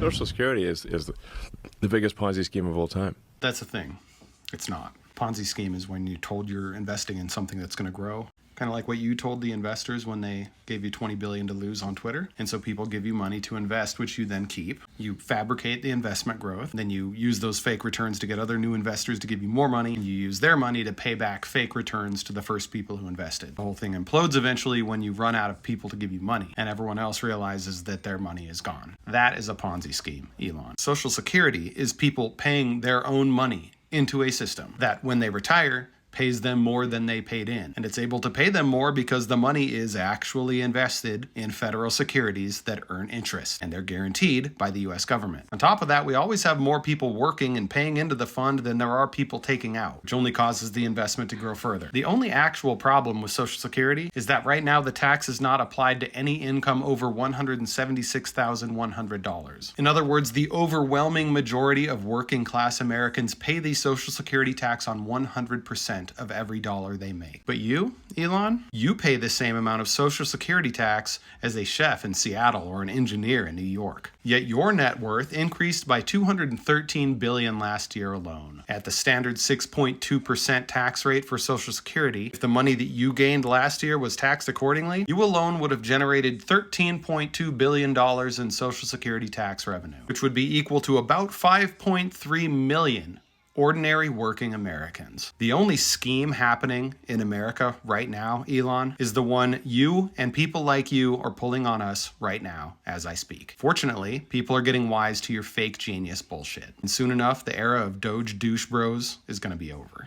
Social Security is the biggest Ponzi scheme of all time. That's the thing. It's not. Ponzi scheme is when you told you're investing in something that's going to grow. Kind of like what you told the investors when they gave you $20 billion to lose on Twitter. And so people give you money to invest, which you then keep. You fabricate the investment growth. Then you use those fake returns to get other new investors to give you more money. And you use their money to pay back fake returns to the first people who invested. The whole thing implodes eventually when you run out of people to give you money and everyone else realizes that their money is gone. That is a Ponzi scheme, Elon. Social Security is people paying their own money into a system that when they retire pays them more than they paid in. And it's able to pay them more because the money is actually invested in federal securities that earn interest, and they're guaranteed by the US government. On top of that, we always have more people working and paying into the fund than there are people taking out, which only causes the investment to grow further. The only actual problem with Social Security is that right now the tax is not applied to any income over $176,100. In other words, the overwhelming majority of working class Americans pay the Social Security tax on 100% of every dollar they make. But you, Elon, you pay the same amount of Social Security tax as a chef in Seattle or an engineer in New York. Yet your net worth increased by $213 billion last year alone. At the standard 6.2% tax rate for Social Security, if the money that you gained last year was taxed accordingly, you alone would have generated $13.2 billion in Social Security tax revenue, which would be equal to about 5.3 million ordinary working Americans. The only scheme happening in America right now, Elon, is the one you and people like you are pulling on us right now as I speak. Fortunately, people are getting wise to your fake genius bullshit. And soon enough, the era of Doge douche bros is going to be over.